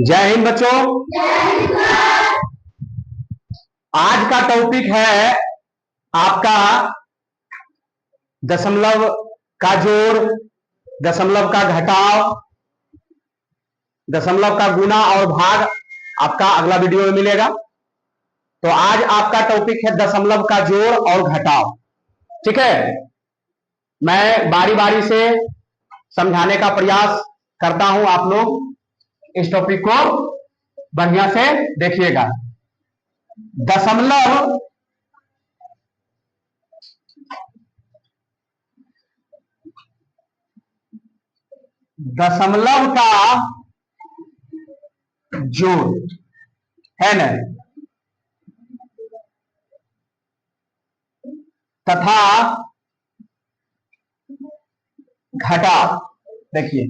जय हिंद बच्चों। आज का टॉपिक है आपका दशमलव का जोड़, दशमलव का घटाव, दशमलव का गुना और भाग। आपका अगला वीडियो में मिलेगा। तो आज आपका टॉपिक है दशमलव का जोड़ और घटाव। ठीक है, मैं बारी बारी से समझाने का प्रयास करता हूं। आप लोग इस टॉपिक को बढ़िया से देखिएगा। दशमलव दशमलव का जोड़ है ना, तथा घटाव। देखिए,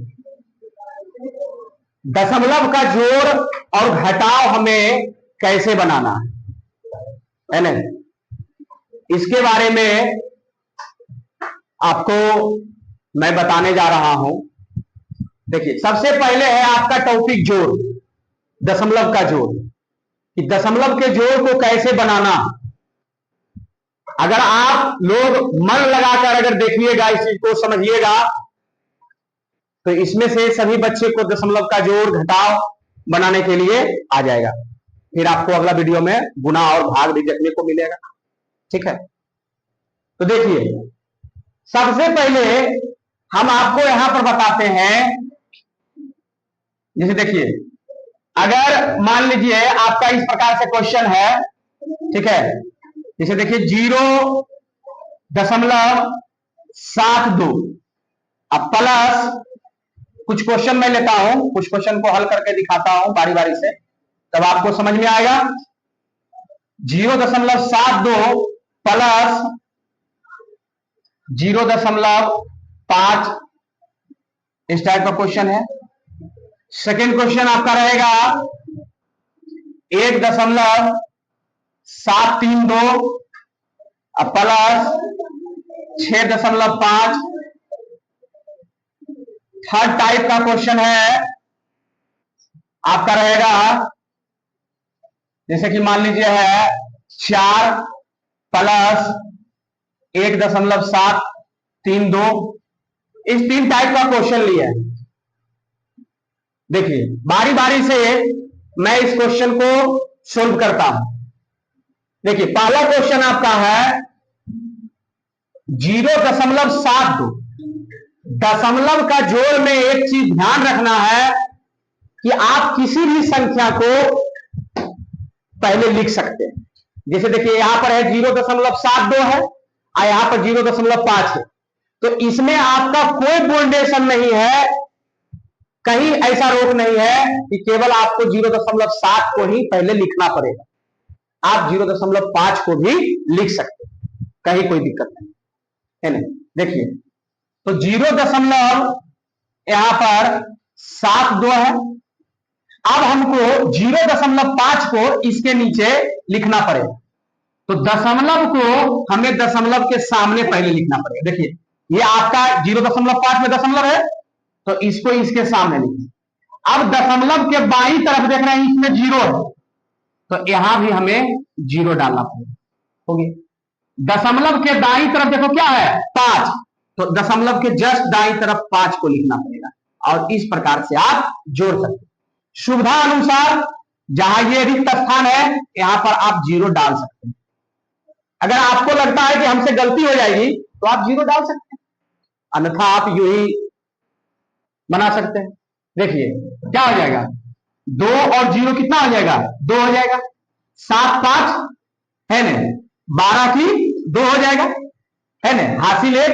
दशमलव का जोड़ और घटाव हमें कैसे बनाना है ना, इसके बारे में आपको मैं बताने जा रहा हूं। देखिए, सबसे पहले है आपका टॉपिक जोड़, दशमलव का जोड़। कि दशमलव के जोड़ को कैसे बनाना। अगर आप लोग मन लगाकर अगर देखिएगा, इस चीज को समझिएगा, तो इसमें से सभी बच्चे को दशमलव का जोड़ घटाव बनाने के लिए आ जाएगा। फिर आपको अगला वीडियो में गुना और भाग भी देखने को मिलेगा। ठीक है, तो देखिए, सबसे पहले हम आपको यहां पर बताते हैं। जैसे देखिए, अगर मान लीजिए आपका इस प्रकार से क्वेश्चन है, ठीक है, जैसे देखिए 0.72 अब प्लस कुछ क्वेश्चन मैं लेता हूं, कुछ क्वेश्चन को हल करके दिखाता हूं बारी बारी से, तब आपको समझ में आएगा। 0.72 प्लस 0.5 इस टाइप का क्वेश्चन है। सेकेंड क्वेश्चन आपका रहेगा 1.732 प्लस 6.5। थर्ड टाइप का क्वेश्चन है आपका रहेगा, जैसे कि मान लीजिए है 4 प्लस 1.732। इस 3 टाइप का क्वेश्चन लिया है। देखिए, बारी बारी से मैं इस क्वेश्चन को सोल्व करता हूं। देखिए, पहला क्वेश्चन आपका है 0.72। दशमलव का जोड़ में एक चीज ध्यान रखना है कि आप किसी भी संख्या को पहले लिख सकते हैं। जैसे देखिए, यहां पर है 0.72 है और यहां पर 0.5 है, तो इसमें आपका कोई बोल्डेशन नहीं है, कहीं ऐसा रोक नहीं है कि केवल आपको 0.7 को ही पहले लिखना पड़ेगा। आप 0.5 को भी लिख सकते हैं, कहीं कोई दिक्कत नहीं है ना। देखिए, तो 0. यहां पर 72 है। अब हमको 0.5 को इसके नीचे लिखना पड़ेगा, तो दशमलव को हमें दशमलव के सामने पहले लिखना पड़ेगा। देखिए, ये आपका 0.5 में दशमलव है, तो इसको इसके सामने लिखिए। अब दशमलव के बाईं तरफ देख रहे हैं, इसमें 0 है, तो यहां भी हमें 0 डालना पड़ेगा। हो गया। दशमलव के दाईं तरफ देखो क्या है, 5, तो दशमलव के जस्ट दाईं तरफ 5 को लिखना पड़ेगा, और इस प्रकार से आप जोड़ सकते हैं। सुविधा अनुसार जहां ये रिक्त स्थान है, यहां पर आप 0 डाल सकते हैं। अगर आपको लगता है कि हमसे गलती हो जाएगी, तो आप 0 डाल सकते हैं, अन्यथा आप यू ही बना सकते हैं। देखिए, क्या हो जाएगा, 2 और 0 कितना हो जाएगा, 2 हो जाएगा। 7 5 है ना, 12 की 2 हो जाएगा, है ना, हासिल 1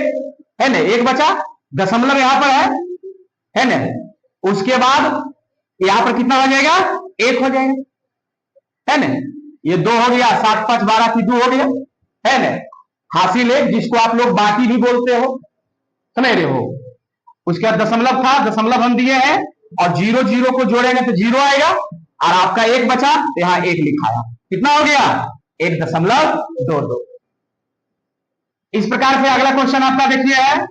है ना, 1 बचा, दशमलव यहां पर है ना। उसके बाद यहां पर कितना हो जाएगा, 1 हो जाएगा, है ना। ये 2 हो गया, 7 5 12 की 2 हो गया, है ना। हासिल 1 जिसको आप लोग बाकी भी बोलते हो, समझ रहे हो। उसके बाद दशमलव था, दशमलव हम दिए हैं, और 0 0 को जोड़ेंगे तो 0 आएगा, और आपका 1 बचा, यहां 1 लिखाया, कितना हो गया, 1.22। इस प्रकार से अगला क्वेश्चन आपका देखिए है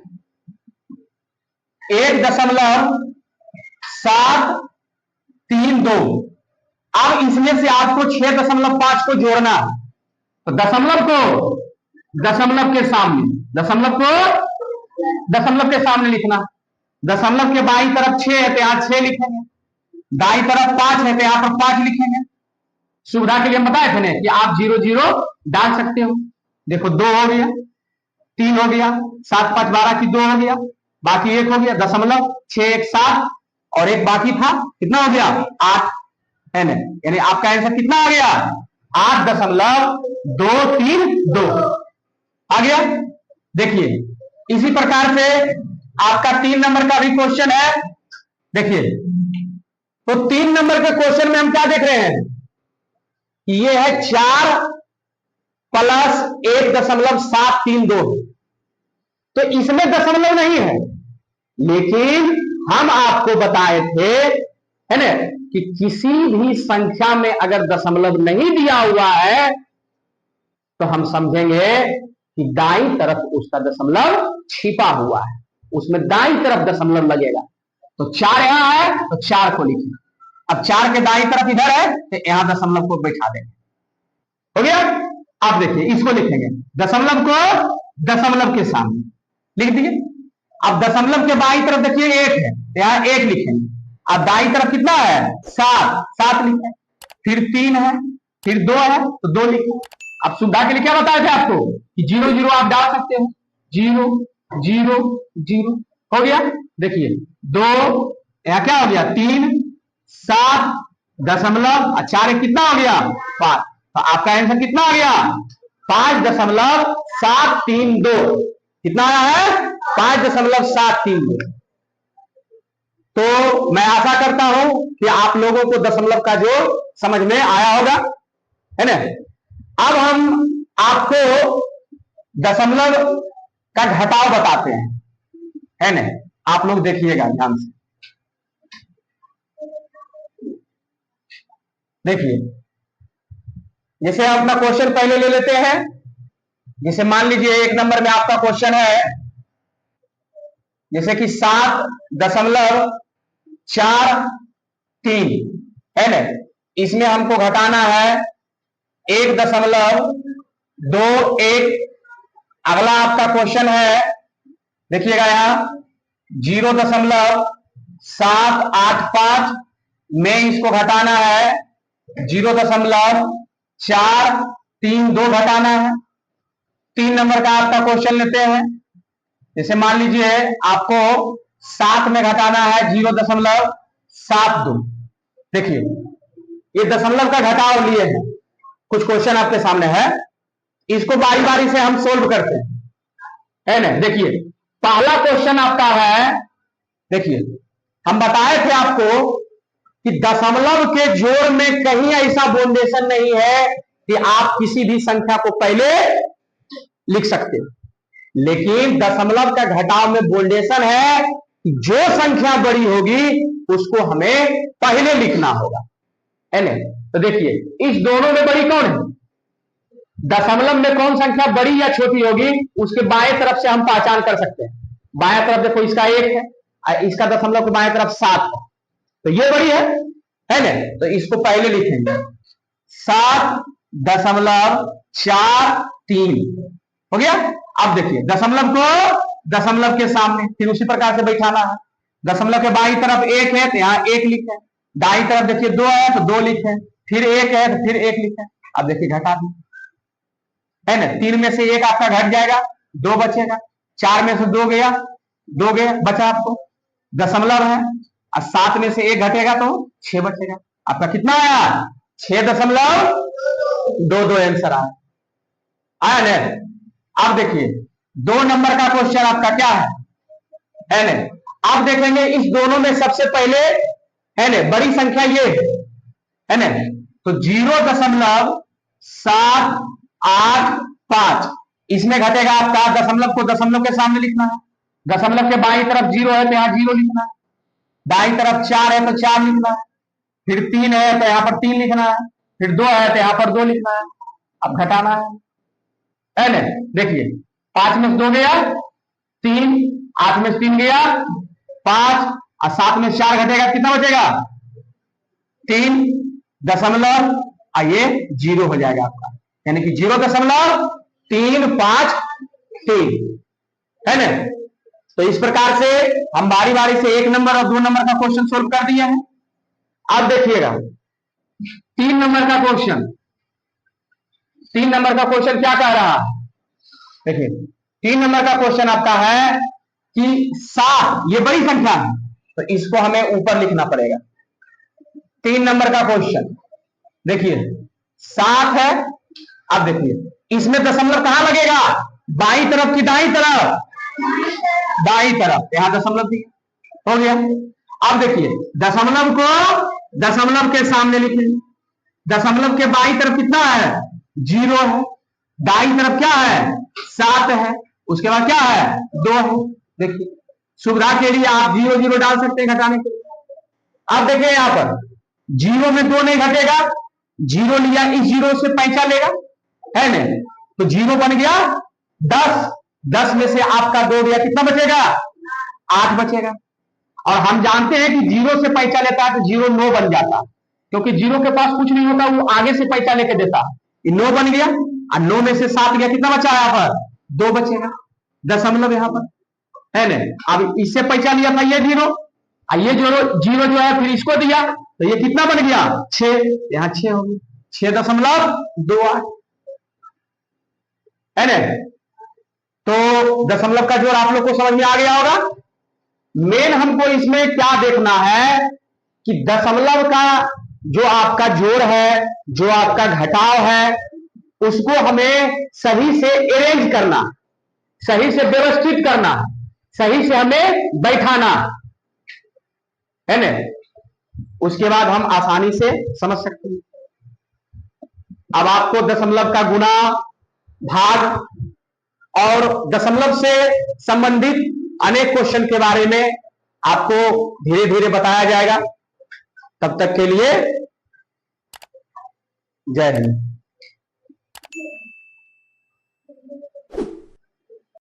1.732। अब इसमें से आपको 6.5 को जोड़ना है, तो दशमलव के सामने दशमलव के सामने लिखना। दशमलव के बाईं तरफ 6 है तो यहां 6 लिखेंगे, दाईं तरफ 5 है तो यहां पर 5 लिखेंगे। सुविधा के लिए हम बताए थे ना कि आप 0 0 डाल सकते हो। देखो 2 हो गया, 3 हो गया, 7 5 12 की 2 हो गया, बाकी 1 हो गया, दशमलव 6 1 7 और एक बाकी था, कितना हो गया 8 है ना। यानी आपका आंसर कितना आ गया 8.232 आ गया। देखिए इसी प्रकार से आपका 3 नंबर का भी क्वेश्चन है। देखिए तो 3 नंबर के क्वेश्चन में हम क्या देख रहे हैं कि ये है 4 प्लस 1.732, तो इसमें दशमलव नहीं है, लेकिन हम आपको बताए थे है ना कि किसी भी संख्या में अगर दशमलव नहीं दिया हुआ है तो हम समझेंगे कि दाईं तरफ उसका दशमलव छिपा हुआ है, उसमें दाईं तरफ दशमलव लगेगा। तो 4 यहां है तो 4 को लिखिए। अब 4 के दाईं तरफ इधर है तो यहां दशमलव को बैठा देंगे, हो गया। आप देखिए इसको लिखेंगे, दशमलव को दशमलव के सामने लिख दिए। अब दशमलव के बाईं तरफ देखिए 1 है तो यहां 1 लिखेंगे। अब दाईं तरफ कितना है 7 लिखें, फिर 3 है, फिर 2 है तो 2 लिखें। अब सुविधा के लिए क्या बताया था आपको कि 0 0 आप डाल सकते हो, 0 0 0 हो गया। देखिए 2 यहां क्या हो गया 3 7 दशमलव 4 कितना हो गया 5, तो आपका आंसर कितना आ गया 5.732। कितना आया है 5.732। तो मैं आशा करता हूं कि आप लोगों को दशमलव का जो समझ में आया होगा, है ना। अब हम आपको दशमलव का घटाव बताते हैं, है ना। आप लोग देखिएगा ध्यान से। देखिए जैसे हम अपना क्वेश्चन पहले ले लेते हैं। जैसे मान लीजिए 1 नंबर में आपका क्वेश्चन है जैसे कि 7.43 है ना, इसमें हमको घटाना है 1.21। अगला आपका क्वेश्चन है देखिएगा यहां 0.785 में इसको घटाना है 0.432 घटाना है। 3 नंबर का आपका क्वेश्चन लेते हैं। जैसे मान लीजिए आपको 7 में घटाना है 0.72। देखिए ये दशमलव का घटाव लिए हैं, कुछ क्वेश्चन आपके सामने है, इसको बारी बारी से हम सोल्व करते हैं, है ना। देखिए पहला क्वेश्चन आपका है, देखिए हम बताए थे आपको कि दशमलव के जोड़ में कहीं ऐसा बोंडेशन नहीं है कि आप किसी भी संख्या को पहले लिख सकते हो, लेकिन दशमलव का घटाव में बोल्डेशन है कि जो संख्या बड़ी होगी उसको हमें पहले लिखना होगा, है ना। तो देखिए इस दोनों में बड़ी कौन है, दशमलव में कौन संख्या बड़ी या छोटी होगी उसके बाएं तरफ से हम पहचान कर सकते हैं। बाएं तरफ देखो इसका 1 है, इसका दशमलव के बाएं तरफ 7 है, तो ये बड़ी है ना। तो इसको पहले लिखेंगे 7.43 हो गया। अब देखिए दशमलव को दशमलव के सामने फिर उसी प्रकार से बैठाना है। दशमलव के बाईं तरफ 1 है तो यहाँ 1 लिखें, दाईं तरफ देखिए 2 है तो 2 लिखें, फिर 1 है तो फिर 1 लिखें। अब देखिए घटा दें, है ना। 3 में से 1 आपका घट जाएगा, 2 बचेगा, 4 में से 2 गया, 2 गया बचा आपको, दशमलव है, और 7 में से 1 घटेगा तो 6 बचेगा। आपका कितना आया 6.22 आंसर आया ना। अब देखिए 2 नंबर का क्वेश्चन आपका क्या है ना। आप देखेंगे इस दोनों में सबसे पहले है ना बड़ी संख्या ये है ना, तो 0.785 इसमें घटेगा आपका, दशमलव को दशमलव के सामने लिखना है। दशमलव के बाईं तरफ 0 है तो यहाँ 0 लिखना है, दाईं तरफ 4 है तो 4 लिखना है, फिर 3 है तो यहाँ पर 3 लिखना है, फिर 2 है तो यहाँ पर 2 लिखना है। अब घटाना है ना। देखिए 5 में से 2 गया 3, 8 में से 3 गया 5 और 7 में 4 घटेगा, कितना बचेगा? 3 दशमलव, और ये 0 हो जाएगा आपका, यानी कि 0.353 है ना। तो इस प्रकार से हम बारी बारी से 1 नंबर और 2 नंबर का क्वेश्चन सोल्व कर दिए हैं। अब देखिएगा 3 नंबर का क्वेश्चन। 3 नंबर का क्वेश्चन क्या कह रहा है? देखिए 3 नंबर का क्वेश्चन आपका है कि 7, ये बड़ी संख्या है तो इसको हमें ऊपर लिखना पड़ेगा। 3 नंबर का क्वेश्चन देखिए 7 है। अब देखिए इसमें दशमलव कहां लगेगा? बाईं तरफ की दाईं तरफ? दाईं तरफ। यहां दशमलव दिया, हो गया। अब देखिए दशमलव को दशमलव के सामने लिखेंगे। दशमलव के बाईं तरफ कितना है? 0 है। दाईं तरफ क्या है? 7 है। उसके बाद क्या है? 2 है। देखिए सुविधा के लिए आप 0 0 डाल सकते हैं घटाने के लिए। अब देखिए यहां पर 0 में 2 नहीं घटेगा, 0 लिया, इस 0 से पैंचा लेगा, है ना, तो 0 बन गया 10। 10 में से आपका 2 गया, कितना बचेगा? 8 बचेगा। और हम जानते हैं कि 0 से पैंचा लेता है तो 0 9 बन जाता है, क्योंकि 0 के पास कुछ नहीं होता, वो आगे से पैंचा लेके देता है। ये 9 बन गया, और 9 में से 7 गया, कितना बचा यहाँ पर? 2 बचेगा, दशमलव यहाँ पर, है ना। अब इससे पैंचा लिया था ये 0, और ये जो 0 जो है फिर इसको दिया, तो ये कितना बन गया? 6। यहाँ 6 हो गया, 6.28, है ना। तो दशमलव का जोड़ आप लोग को समझ में आ गया होगा। मेन हमको इसमें क्या देखना है कि दशमलव का जो आपका जोड़ है, जो आपका घटाव है, उसको हमें सही से अरेंज करना, सही से व्यवस्थित करना, सही से हमें बैठाना, है ना। उसके बाद हम आसानी से समझ सकते हैं। अब आपको दशमलव का गुणा, भाग और दशमलव से संबंधित अनेक क्वेश्चन के बारे में आपको धीरे धीरे बताया जाएगा। तब तक के लिए जय हिंद।